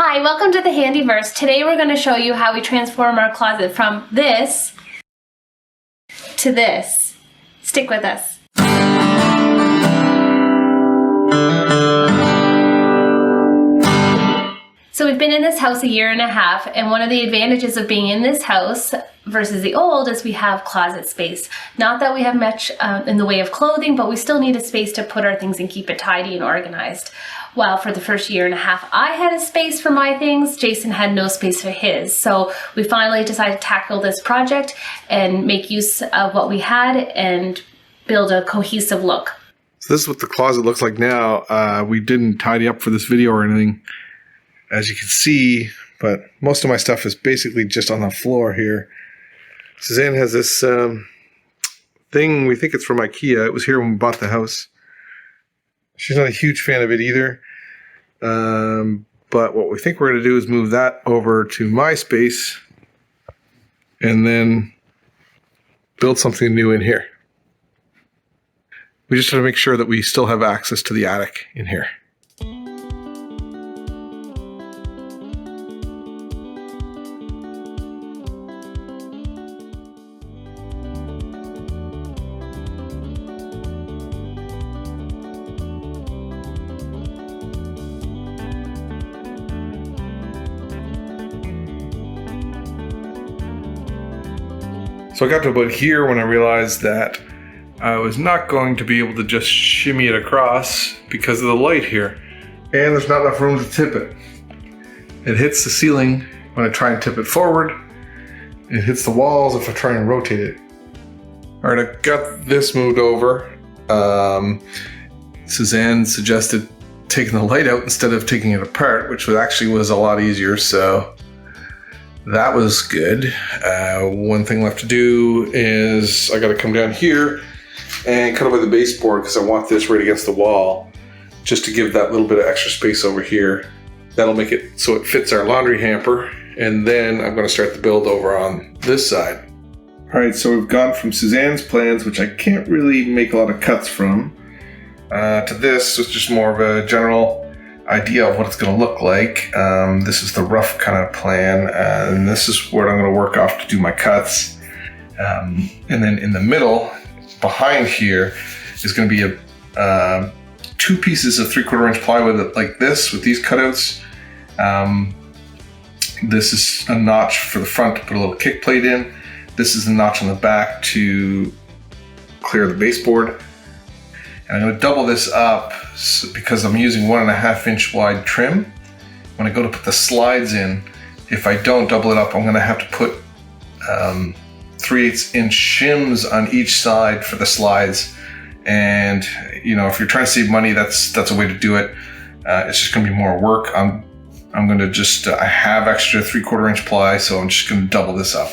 Hi, welcome to the Handyverse. Today we're going to show you how we transform our closet from this to this. Stick with us. So we've been in this house a year and a half, and one of the advantages of being in this house versus the old is we have closet space. Not that we have much in the way of clothing, but we still need a space to put our things and keep it tidy and organized. While for the first year and a half I had a space for my things, Jason had no space for his. So we finally decided to tackle this project and make use of what we had and build a cohesive look. So this is what the closet looks like now. We didn't tidy up for this video or anything, as you can see, but most of my stuff is basically just on the floor here. Suzanne has this thing, we think it's from IKEA. It was here when we bought the house. She's not a huge fan of it either. But what we think we're going to do is move that over to my space and then build something new in here. We just have to make sure that we still have access to the attic in here. So I got to about here when I realized that I was not going to be able to just shimmy it across because of the light here. And there's not enough room to tip it. It hits the ceiling when I try and tip it forward. It hits the walls if I try and rotate it. All right, I got this moved over. Suzanne suggested taking the light out instead of taking it apart, which was a lot easier, so that was good. One thing left to do is I got to come down here and cut away the baseboard because I want this right against the wall just to give that little bit of extra space over here. That'll make it so it fits our laundry hamper, and then I'm going to start the build over on this side. All right, so we've gone from Suzanne's plans, which I can't really make a lot of cuts from, to this, which is just more of a general idea of what it's going to look like. This is the rough kind of plan, and this is what I'm going to work off to do my cuts. And then in the middle, behind here, is going to be a 2 pieces of 3/4 inch plywood like this with these cutouts. This is a notch for the front to put a little kick plate in. This is a notch on the back to clear the baseboard. And I'm going to double this up because I'm using 1.5 inch wide trim. When I go to put the slides in, if I don't double it up, I'm going to have to put 3/8 inch shims on each side for the slides. And you know, if you're trying to save money, that's a way to do it. It's just going to be more work. I'm going to just I have extra 3/4 inch ply, so I'm just going to double this up.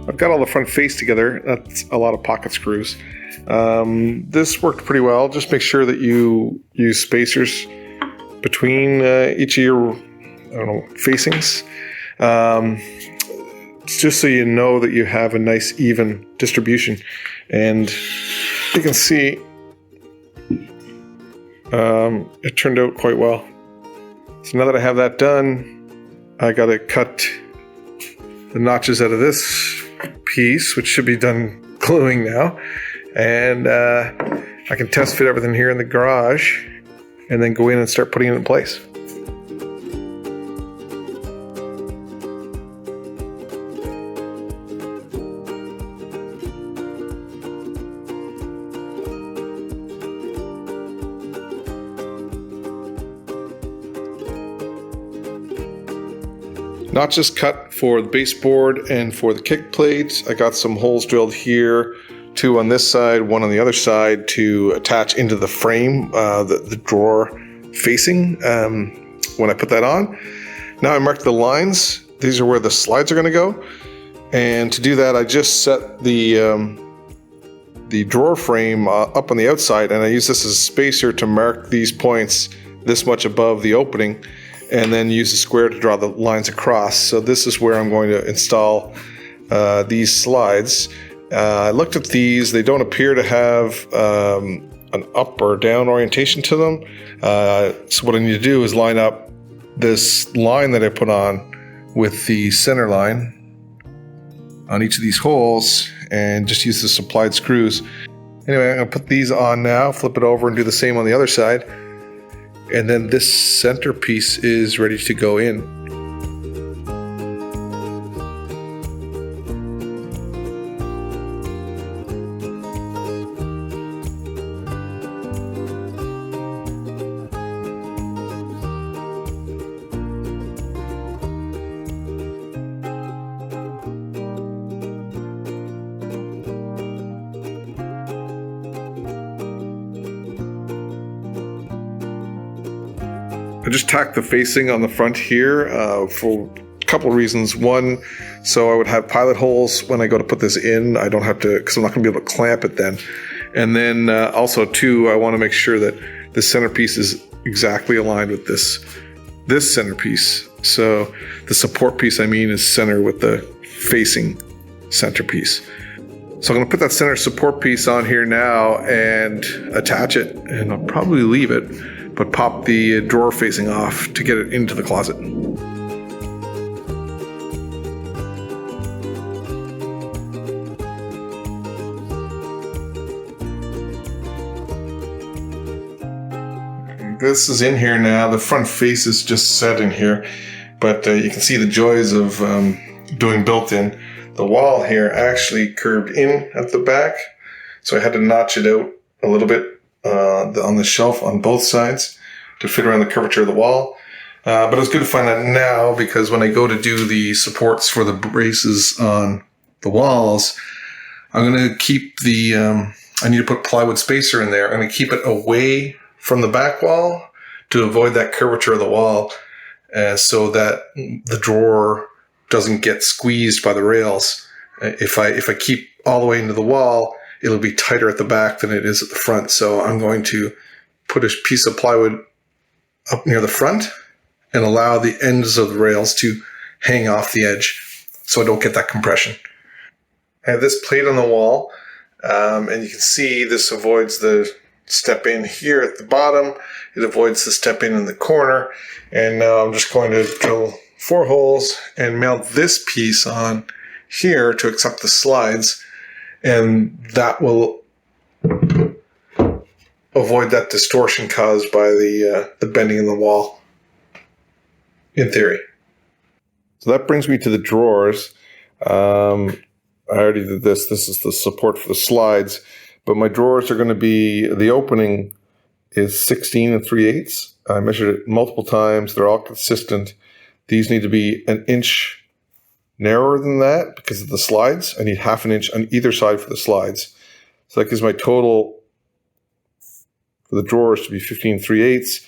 I've got all the front face together. That's a lot of pocket screws. This worked pretty well. Just make sure that you use spacers between each of your facings. just so you know that you have a nice even distribution. And you can see it turned out quite well. So now that I have that done, I got to cut the notches out of this piece, which should be done gluing now. And I can test fit everything here in the garage and then go in and start putting it in place. Notches cut for the baseboard and for the kick plates. I got some holes drilled here, 2 on this side, 1 on the other side to attach into the frame, the drawer facing when I put that on. Now I marked the lines. These are where the slides are going to go. And to do that, I just set the drawer frame up on the outside, and I use this as a spacer to mark these points this much above the opening, and then use a square to draw the lines across. So this is where I'm going to install these slides. I looked at these. They don't appear to have an up or down orientation to them. So what I need to do is line up this line that I put on with the center line on each of these holes and just use the supplied screws. Anyway, I'm going to put these on now, flip it over and do the same on the other side. And then this center piece is ready to go in. I just tacked the facing on the front here for a couple of reasons. One, so I would have pilot holes when I go to put this in. I don't have to, because I'm not going to be able to clamp it then. And then also, 2, I want to make sure that the centerpiece is exactly aligned with this centerpiece. So the support piece, I mean, is center with the facing centerpiece. So I'm going to put that center support piece on here now and attach it, and I'll probably leave it, but pop the drawer facing off to get it into the closet. This is in here now. The front face is just set in here, but you can see the joys of doing built-in. The wall here actually curved in at the back, so I had to notch it out a little bit on the shelf on both sides to fit around the curvature of the wall. But it was good to find that now, because when I go to do the supports for the braces on the walls, I'm going to keep I need to put plywood spacer in there. I'm going to keep it away from the back wall to avoid that curvature of the wall, so that the drawer doesn't get squeezed by the rails. If I keep all the way into the wall, it'll be tighter at the back than it is at the front. So I'm going to put a piece of plywood up near the front and allow the ends of the rails to hang off the edge so I don't get that compression. I have this plate on the wall, and you can see this avoids the step in here at the bottom. It avoids the step in the corner. And now I'm just going to drill 4 holes and mount this piece on here to accept the slides, and that will avoid that distortion caused by the bending in the wall, in theory. So that brings me to the drawers. I already did this. This is the support for the slides, but my drawers are going to be, the opening is 16 3/8. I measured it multiple times. They're all consistent. These need to be 1 inch narrower than that because of the slides. I need 1/2 inch on either side for the slides. So that gives my total for the drawers to be 15 3/8.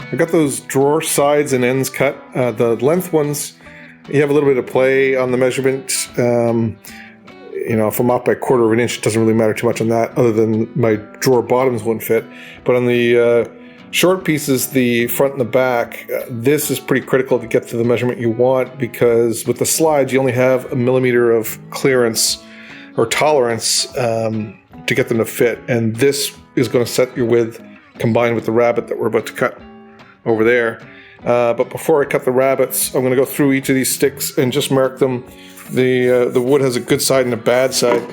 I got those drawer sides and ends cut. The length ones, you have a little bit of play on the measurement. If I'm off by 1/4 of an inch, it doesn't really matter too much on that, other than my drawer bottoms wouldn't fit. But on the short pieces, the front and the back, this is pretty critical to get to the measurement you want, because with the slides, you only have 1 millimeter of clearance or tolerance to get them to fit. And this is going to set your width combined with the rabbet that we're about to cut over there. But before I cut the rabbets, I'm going to go through each of these sticks and just mark them. The wood has a good side and a bad side.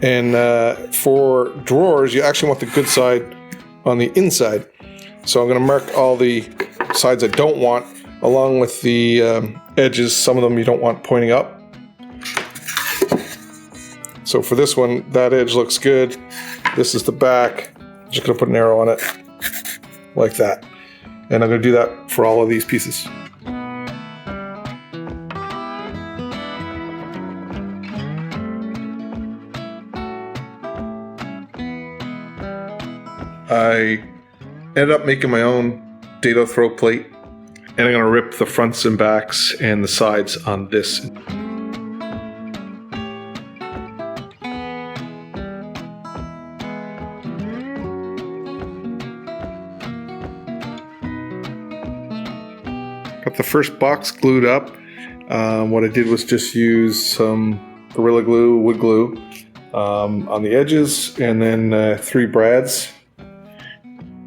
And for drawers, you actually want the good side on the inside. So I'm going to mark all the sides I don't want, along with the edges. Some of them you don't want pointing up. So for this one, that edge looks good. This is the back. I'm just going to put an arrow on it, like that. And I'm going to do that for all of these pieces. I ended up making my own dado throw plate, and I'm going to rip the fronts and backs and the sides on this. Got the first box glued up. What I did was just use some Gorilla Glue, wood glue, on the edges, and then 3 brads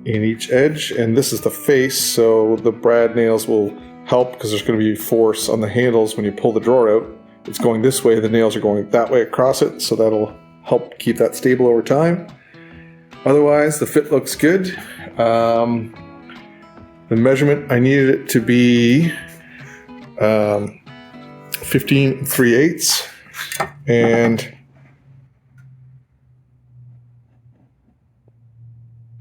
in each edge. And this is the face, so the brad nails will help, because there's going to be force on the handles when you pull the drawer out. It's going this way, the nails are going that way across it, so that'll help keep that stable over time. Otherwise, the fit looks good. The measurement, I needed it to be 15 3/8, and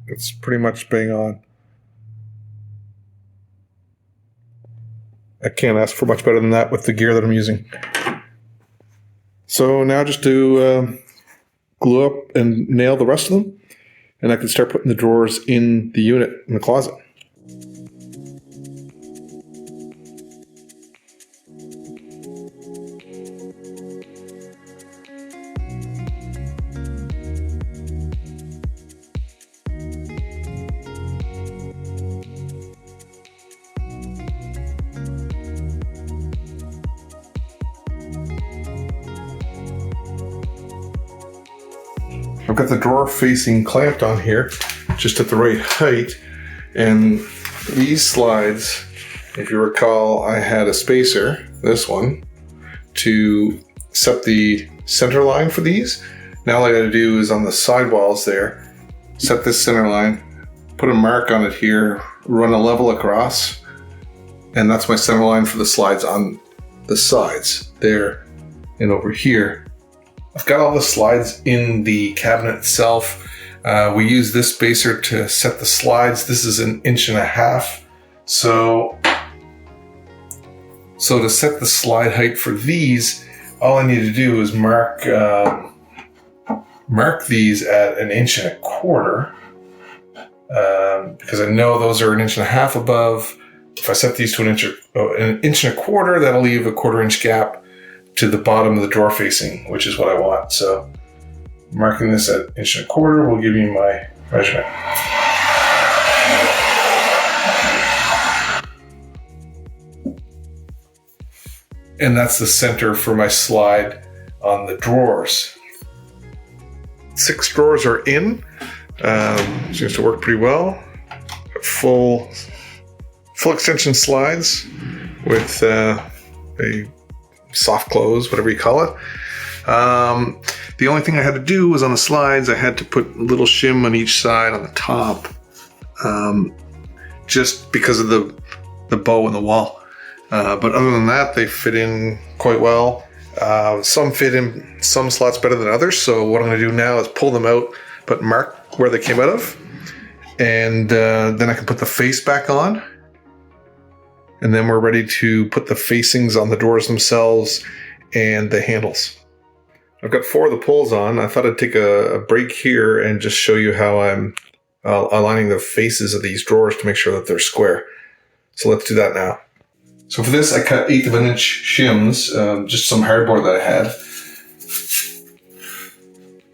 it's pretty much bang on. I can't ask for much better than that with the gear that I'm using. So now just to glue up and nail the rest of them, and I can start putting the drawers in the unit, in the closet. I've got the drawer facing clamped on here, just at the right height, and these slides, if you recall, I had a spacer, this one, to set the center line for these. Now all I gotta do is on the sidewalls there, set this center line, put a mark on it here, run a level across, and that's my center line for the slides on the sides, there and over here. I've got all the slides in the cabinet itself. We use this spacer to set the slides. This is 1.5 inches. So to set the slide height for these, all I need to do is mark these at 1.25 inches, because I know those are 1.5 inches above. If I set these to 1.25 inches, that'll leave a 1/4 inch gap to the bottom of the drawer facing, which is what I want. So marking this at 1.25 inches will give me my measurement. And that's the center for my slide on the drawers. 6 drawers are in. Seems to work pretty well. Full extension slides with a soft close, whatever you call it. The only thing I had to do was on the slides, I had to put a little shim on each side on the top, just because of the bow and the wall. But other than that, they fit in quite well. Some fit in some slots better than others. So what I'm going to do now is pull them out, but mark where they came out of, and then I can put the face back on. And then we're ready to put the facings on the drawers themselves and the handles. I've got 4 of the pulls on. I thought I'd take a break here and just show you how I'm aligning the faces of these drawers to make sure that they're square. So let's do that now. So for this, I cut 1/8 of an inch shims, just some hardboard that I had.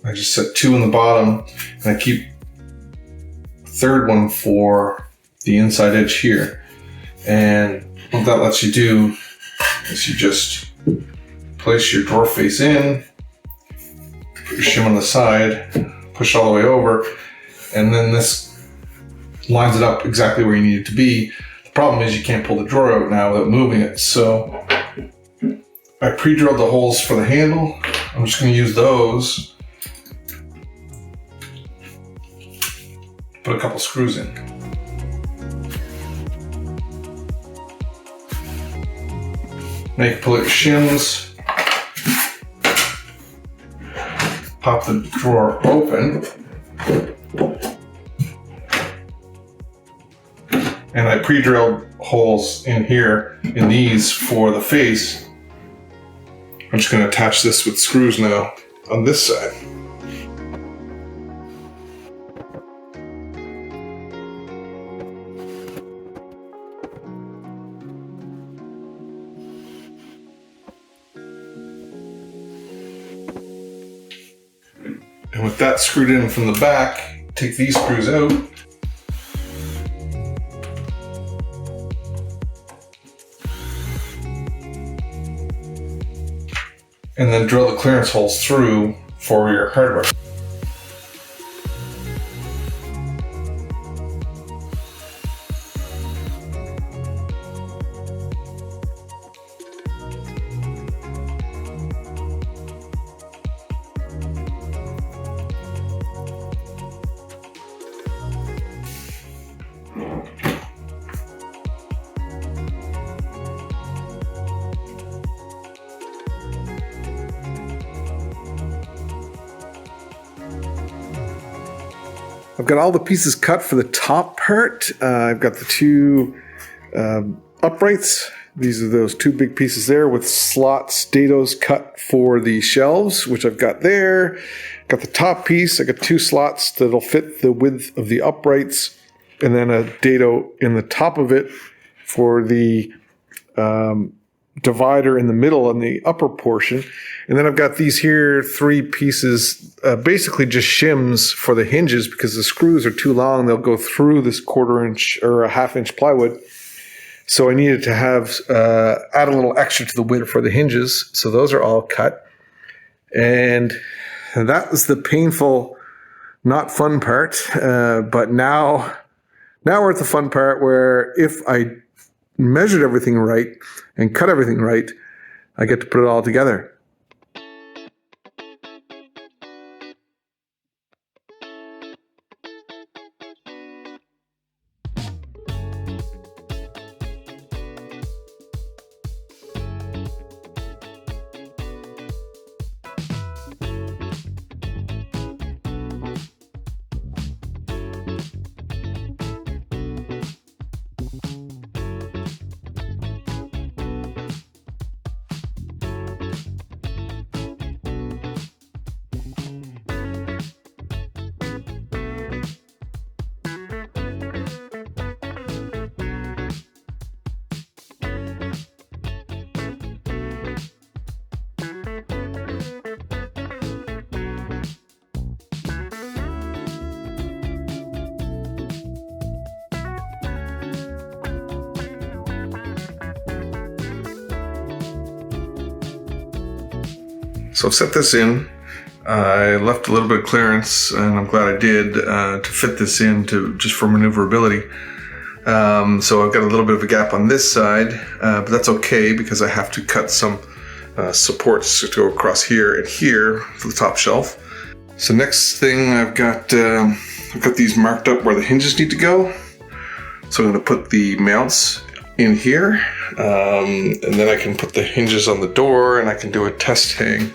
I just set 2 in the bottom, and I keep a 3rd one for the inside edge here. And what that lets you do is you just place your drawer face in, put your shim on the side, push all the way over, and then this lines it up exactly where you need it to be. The problem is you can't pull the drawer out now without moving it. So I pre-drilled the holes for the handle. I'm just going to use those. Put a couple screws in. Now you can pull out your shims. Pop the drawer open. And I pre-drilled holes in here, in these, for the face. I'm just going to attach this with screws now on this side. And with that screwed in from the back, take these screws out. And then drill the clearance holes through for your hardware. I've got all the pieces cut for the top part. I've got the 2 uprights. These are those 2 big pieces there with slots, dados cut for the shelves, which I've got there. Got the top piece. I got 2 slots that'll fit the width of the uprights, and then a dado in the top of it for the divider in the middle and the upper portion. And then I've got these here 3 pieces, basically just shims for the hinges because the screws are too long. They'll go through this 1/4 inch or a 1/2 inch plywood. So I needed to have, add a little extra to the width for the hinges. So those are all cut. And that was the painful, not fun part. But now we're at the fun part where if I measured everything right and cut everything right, I get to put it all together. So I've set this in. I left a little bit of clearance, and I'm glad I did, to fit this in just for maneuverability. So I've got a little bit of a gap on this side, but that's okay because I have to cut some supports to go across here and here for the top shelf. So next thing I've got these marked up where the hinges need to go. So I'm going to put the mounts in here, and then I can put the hinges on the door and I can do a test hang.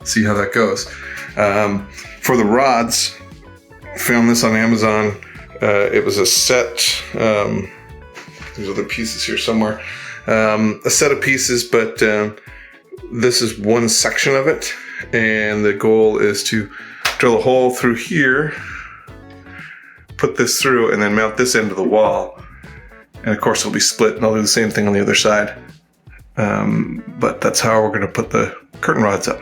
See how that goes. For the rods, found this on Amazon. It was a set. There's other pieces here somewhere. A set of pieces, but this is one section of it. And the goal is to drill a hole through here, put this through and then mount this end of the wall. And of course it'll be split, and I'll do the same thing on the other side. But that's how we're going to put the curtain rods up.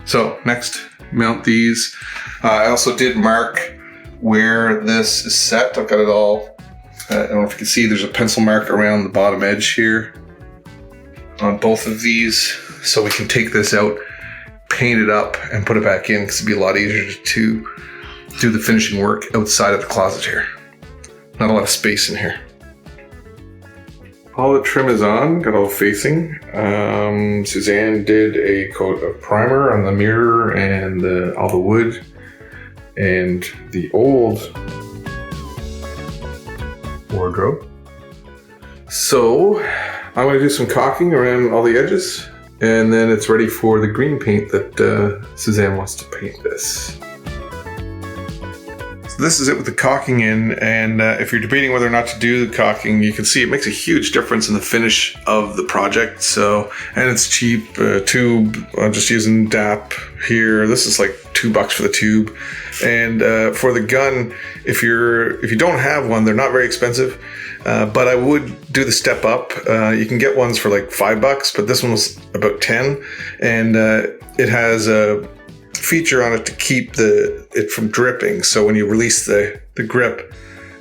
So next, mount these. I also did mark where this is set. I've got it all, I don't know if you can see, there's a pencil mark around the bottom edge here on both of these. So we can take this out, paint it up, and put it back in, because it'd be a lot easier to do the finishing work outside of the closet here. Not a lot of space in here. All the trim is on, got all facing. Suzanne did a coat of primer on the mirror and all the wood. And the old wardrobe. So I'm going to do some caulking around all the edges, and then it's ready for the green paint that Suzanne wants to paint this. So this is it with the caulking in, and if you're debating whether or not to do the caulking, you can see it makes a huge difference in the finish of the project. So, and it's cheap. Tube, I'm just using DAP here. This is like $2 for the tube. And for the gun, if you don't have one, they're not very expensive. But I would do the step up. You can get ones for like $5, but this one was about 10, and it has a feature on it to keep it from dripping. So when you release the grip,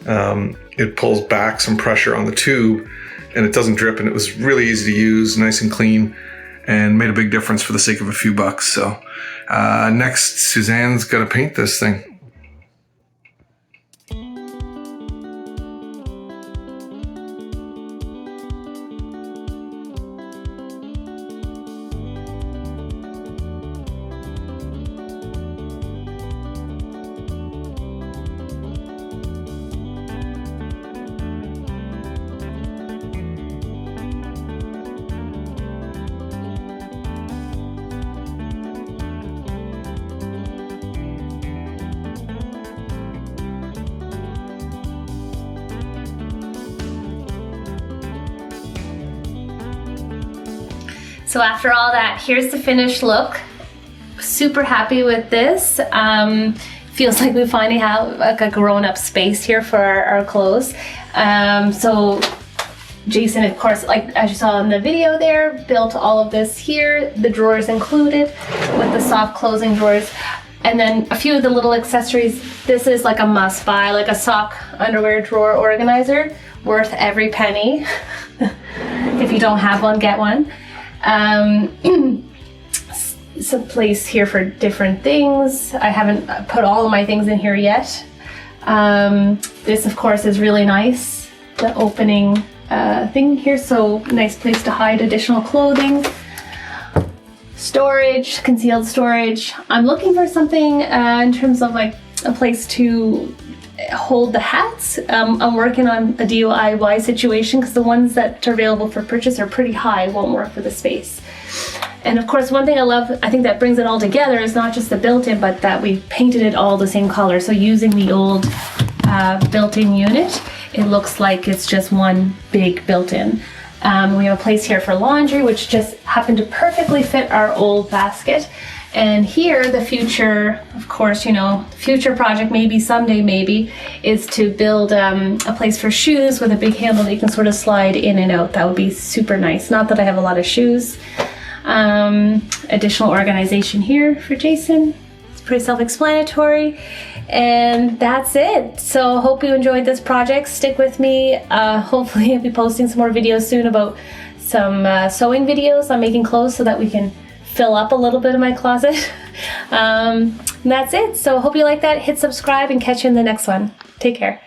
it pulls back some pressure on the tube, and it doesn't drip. And it was really easy to use, nice and clean, and made a big difference for the sake of a few bucks. So next, Suzanne's got to paint this thing. So after all that, here's the finished look. Super happy with this. Feels like we finally have like a grown-up space here for our clothes. So Jason, of course, like as you saw in the video there, built all of this here, the drawers included with the soft closing drawers. And then a few of the little accessories. This is like a must buy, like a sock underwear drawer organizer, worth every penny. If you don't have one, get one. Some place here for different things. I haven't put all of my things in here yet. This of course is really nice, the opening thing here, so nice place to hide additional clothing. Storage, concealed storage. I'm looking for something in terms of like a place to hold the hats. I'm working on a DIY situation because the ones that are available for purchase are pretty high, won't work for the space. And of course, one thing I love, I think that brings it all together, is not just the built-in, but that we painted it all the same color. So using the old built-in unit, it looks like it's just one big built-in. We have a place here for laundry, which just happened to perfectly fit our old basket. And here, the future, of course, you know, future project, maybe someday, maybe, is to build a place for shoes with a big handle that you can sort of slide in and out. That would be super nice. Not that I have a lot of shoes. Additional organization here for Jason. It's pretty self-explanatory. And that's it. So hope you enjoyed this project. Stick with me. Hopefully I'll be posting some more videos soon about some sewing videos on making clothes so that we can fill up a little bit of my closet. And that's it. So hope you like that. Hit subscribe and catch you in the next one. Take care.